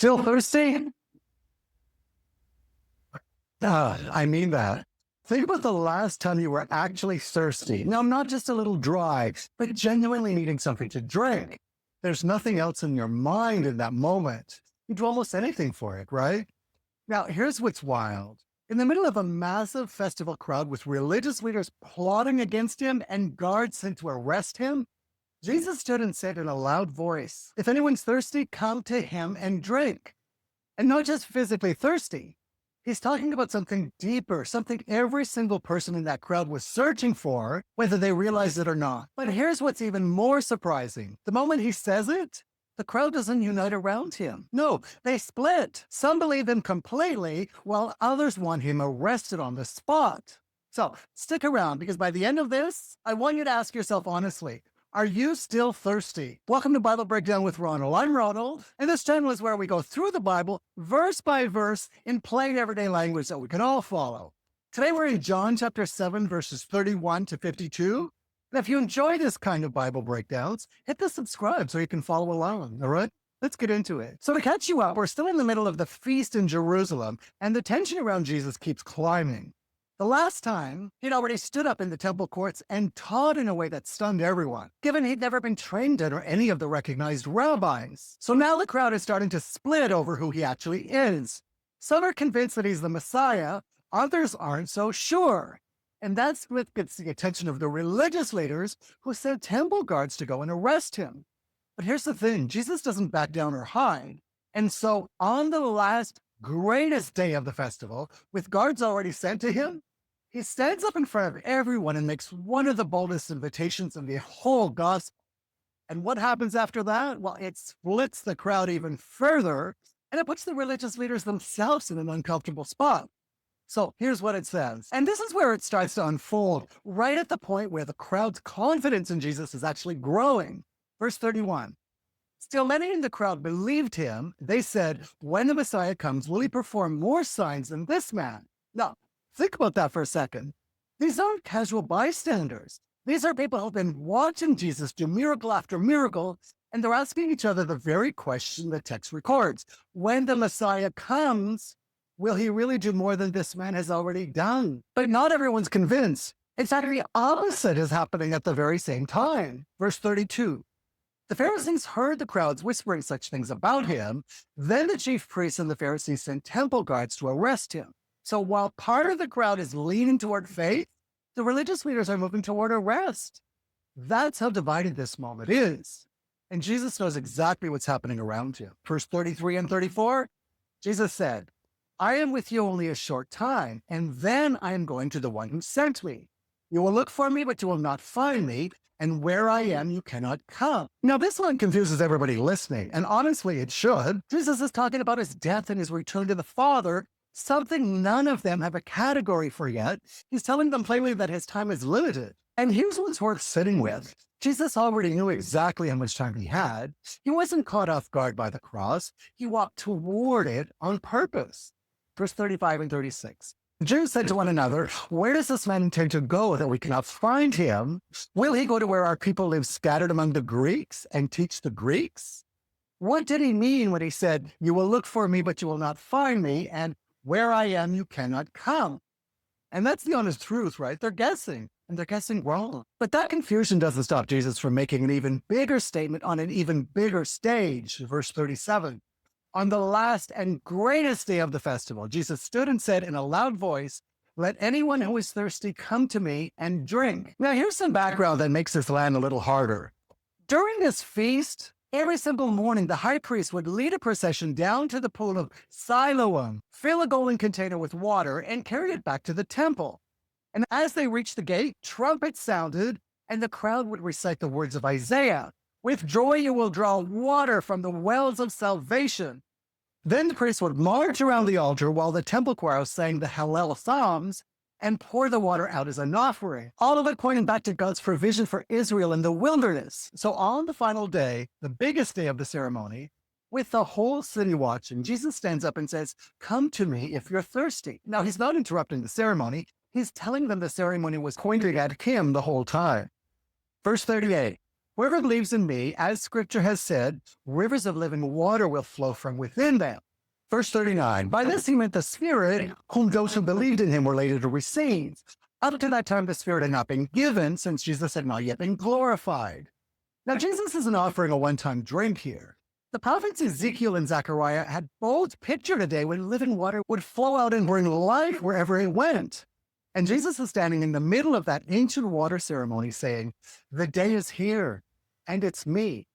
Still thirsty? I mean that. Think about the last time you were actually thirsty. Now, not just a little dry, but genuinely needing something to drink. There's nothing else in your mind in that moment. You'd do almost anything for it, right? Now, here's what's wild. In the middle of a massive festival crowd with religious leaders plotting against him and guards sent to arrest him, Jesus stood and said in a loud voice, "If anyone's thirsty, come to him and drink." And not just physically thirsty. He's talking about something deeper, something every single person in that crowd was searching for, whether they realized it or not. But here's what's even more surprising. The moment he says it, the crowd doesn't unite around him. No, they split. Some believe him completely, while others want him arrested on the spot. So stick around, because by the end of this, I want you to ask yourself honestly, are you still thirsty? Welcome to Bible Breakdown with Ronald. I'm Ronald, and this channel is where we go through the Bible verse by verse in plain everyday language that we can all follow. Today we're in John chapter 7, verses 31 to 52. And if you enjoy this kind of Bible breakdowns, hit the subscribe so you can follow along, all right? Let's get into it. So to catch you up, we're still in the middle of the feast in Jerusalem, and the tension around Jesus keeps climbing. The last time, he'd already stood up in the temple courts and taught in a way that stunned everyone, given he'd never been trained under any of the recognized rabbis. So now the crowd is starting to split over who he actually is. Some are convinced that he's the Messiah, others aren't so sure. And that split gets the attention of the religious leaders who sent temple guards to go and arrest him. But here's the thing, Jesus doesn't back down or hide. And so on the last greatest day of the festival, with guards already sent to him, he stands up in front of everyone and makes one of the boldest invitations in the whole gospel. And what happens after that? Well, it splits the crowd even further, and it puts the religious leaders themselves in an uncomfortable spot. So here's what it says. And this is where it starts to unfold, right at the point where the crowd's confidence in Jesus is actually growing. Verse 31. Still, many in the crowd believed him. They said, when the Messiah comes, will he perform more signs than this man? Now, think about that for a second. These aren't casual bystanders. These are people who've been watching Jesus do miracle after miracle, and they're asking each other the very question the text records. When the Messiah comes, will he really do more than this man has already done? But not everyone's convinced. In fact, the opposite is happening at the very same time. Verse 32. The Pharisees heard the crowds whispering such things about him. Then the chief priests and the Pharisees sent temple guards to arrest him. So while part of the crowd is leaning toward faith, the religious leaders are moving toward arrest. That's how divided this moment is. And Jesus knows exactly what's happening around him. Verse 33 and 34, Jesus said, I am with you only a short time, and then I am going to the one who sent me. You will look for me, but you will not find me, and where I am, you cannot come. Now, this one confuses everybody listening, and honestly, it should. Jesus is talking about his death and his return to the Father, something none of them have a category for yet. He's telling them plainly that his time is limited. And here's what's worth sitting with. Jesus already knew exactly how much time he had. He wasn't caught off guard by the cross. He walked toward it on purpose. Verse 35 and 36. The Jews said to one another, where does this man intend to go that we cannot find him? Will he go to where our people live scattered among the Greeks and teach the Greeks? What did he mean when he said, you will look for me, but you will not find me, and where I am, you cannot come? And that's the honest truth, right? They're guessing, and they're guessing wrong. But that confusion doesn't stop Jesus from making an even bigger statement on an even bigger stage. Verse 37. On the last and greatest day of the festival, Jesus stood and said in a loud voice, let anyone who is thirsty come to me and drink. Now, here's some background that makes this land a little harder. During this feast, every single morning, the high priest would lead a procession down to the pool of Siloam, fill a golden container with water, and carry it back to the temple. And as they reached the gate, trumpets sounded, and the crowd would recite the words of Isaiah. With joy you will draw water from the wells of salvation. Then the priest would march around the altar while the temple choir sang the Hallel Psalms and pour the water out as an offering. All of it pointing back to God's provision for Israel in the wilderness. So on the final day, the biggest day of the ceremony, with the whole city watching, Jesus stands up and says, come to me if you're thirsty. Now, he's not interrupting the ceremony. He's telling them the ceremony was pointing at him the whole time. Verse 38. Whoever believes in me, as scripture has said, rivers of living water will flow from within them. Verse 39, by this he meant the Spirit, whom those who believed in him were later to receive. Up to that time, the Spirit had not been given, since Jesus had not yet been glorified. Now, Jesus isn't offering a one-time drink here. The prophets Ezekiel and Zechariah had both pictured a day when living water would flow out and bring life wherever it went. And Jesus is standing in the middle of that ancient water ceremony saying, the day is here, and it's me.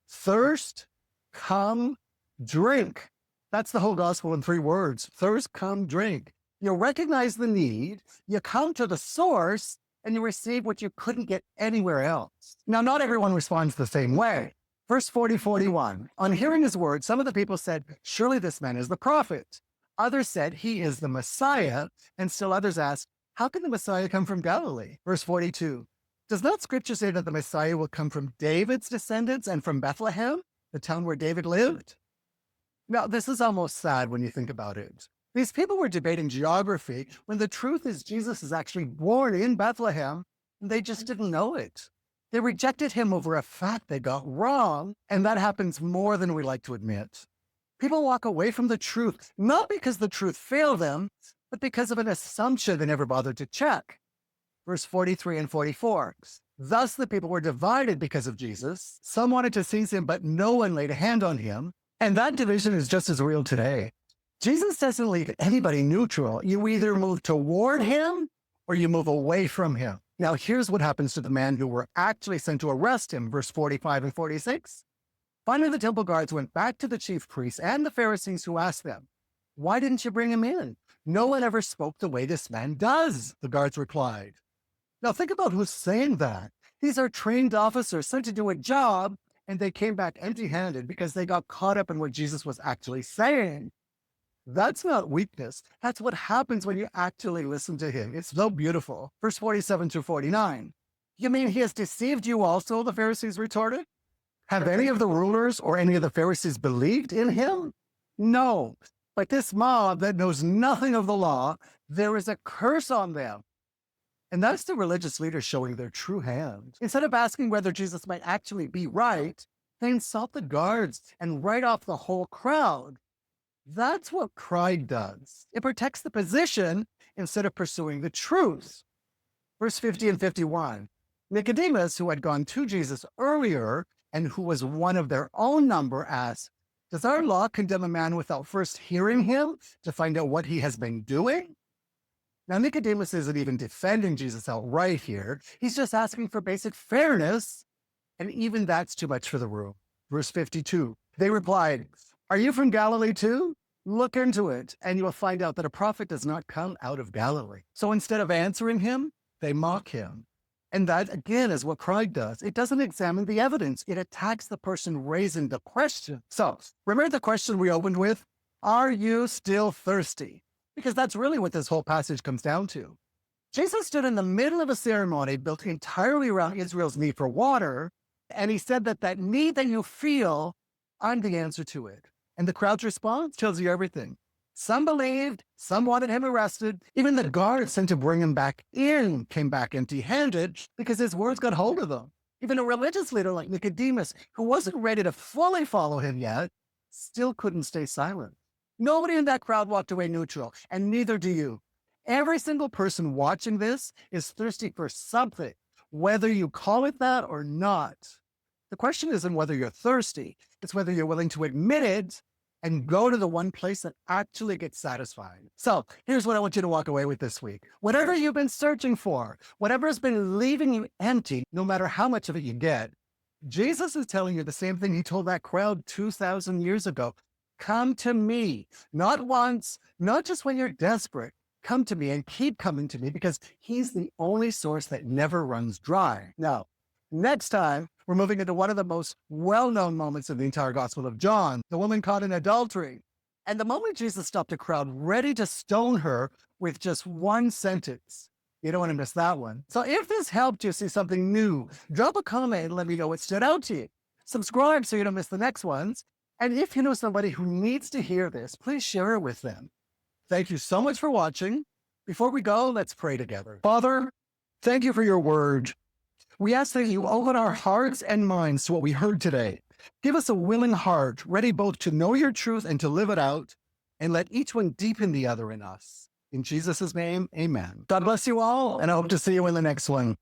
Thirst, come, drink. That's the whole gospel in 3 words. Thirst, come, drink. You recognize the need, you come to the source, and you receive what you couldn't get anywhere else. Now, not everyone responds the same way. Verse 40-41, on hearing his words, some of the people said, surely this man is the prophet. Others said, he is the Messiah, and still others asked, how can the Messiah come from Galilee? Verse 42, does not scripture say that the Messiah will come from David's descendants and from Bethlehem, the town where David lived? Now, this is almost sad when you think about it. These people were debating geography when the truth is Jesus is actually born in Bethlehem, and they just didn't know it. They rejected him over a fact they got wrong, and that happens more than we like to admit. People walk away from the truth, not because the truth failed them, but because of an assumption they never bothered to check. Verse 43 and 44. Thus the people were divided because of Jesus. Some wanted to seize him, but no one laid a hand on him. And that division is just as real today. Jesus doesn't leave anybody neutral. You either move toward him or you move away from him. Now, here's what happens to the men who were actually sent to arrest him, verse 45 and 46. Finally, the temple guards went back to the chief priests and the Pharisees, who asked them, why didn't you bring him in? No one ever spoke the way this man does, the guards replied. Now, think about who's saying that. These are trained officers sent to do a job, and they came back empty-handed because they got caught up in what Jesus was actually saying. That's not weakness. That's what happens when you actually listen to him. It's so beautiful. Verse 47-49. You mean he has deceived you also, the Pharisees retorted? Have any of the rulers or any of the Pharisees believed in him? No. But this mob that knows nothing of the law, there is a curse on them. And that's the religious leaders showing their true hand. Instead of asking whether Jesus might actually be right, they insult the guards and write off the whole crowd. That's what pride does. It protects the position instead of pursuing the truth. Verse 50 and 51. Nicodemus, who had gone to Jesus earlier and who was one of their own number, asked, does our law condemn a man without first hearing him to find out what he has been doing? Now, Nicodemus isn't even defending Jesus outright here. He's just asking for basic fairness, and even that's too much for the room. Verse 52, they replied, are you from Galilee too? Look into it, and you will find out that a prophet does not come out of Galilee. So instead of answering him, they mock him. And that, again, is what pride does. It doesn't examine the evidence. It attacks the person raising the question. So remember the question we opened with? Are you still thirsty? Because that's really what this whole passage comes down to. Jesus stood in the middle of a ceremony built entirely around Israel's need for water, and he said that that need that you feel, I'm the answer to it. And the crowd's response tells you everything. Some believed, some wanted him arrested. Even the guards sent to bring him back in came back empty-handed because his words got hold of them. Even a religious leader like Nicodemus, who wasn't ready to fully follow him yet, still couldn't stay silent. Nobody in that crowd walked away neutral, and neither do you. Every single person watching this is thirsty for something, whether you call it that or not. The question isn't whether you're thirsty, it's whether you're willing to admit it and go to the one place that actually gets satisfied. So here's what I want you to walk away with this week. Whatever you've been searching for, whatever has been leaving you empty, no matter how much of it you get, Jesus is telling you the same thing he told that crowd 2,000 years ago. Come to me, not once, not just when you're desperate. Come to me and keep coming to me because he's the only source that never runs dry. Now, next time, we're moving into one of the most well-known moments in the entire Gospel of John, the woman caught in adultery. And the moment Jesus stopped a crowd ready to stone her with just one sentence. You don't want to miss that one. So if this helped you see something new, drop a comment and let me know what stood out to you. Subscribe so you don't miss the next ones. And if you know somebody who needs to hear this, please share it with them. Thank you so much for watching. Before we go, let's pray together. Father, thank you for your word. We ask that you open our hearts and minds to what we heard today. Give us a willing heart, ready both to know your truth and to live it out, and let each one deepen the other in us. In Jesus' name, amen. God bless you all, and I hope to see you in the next one.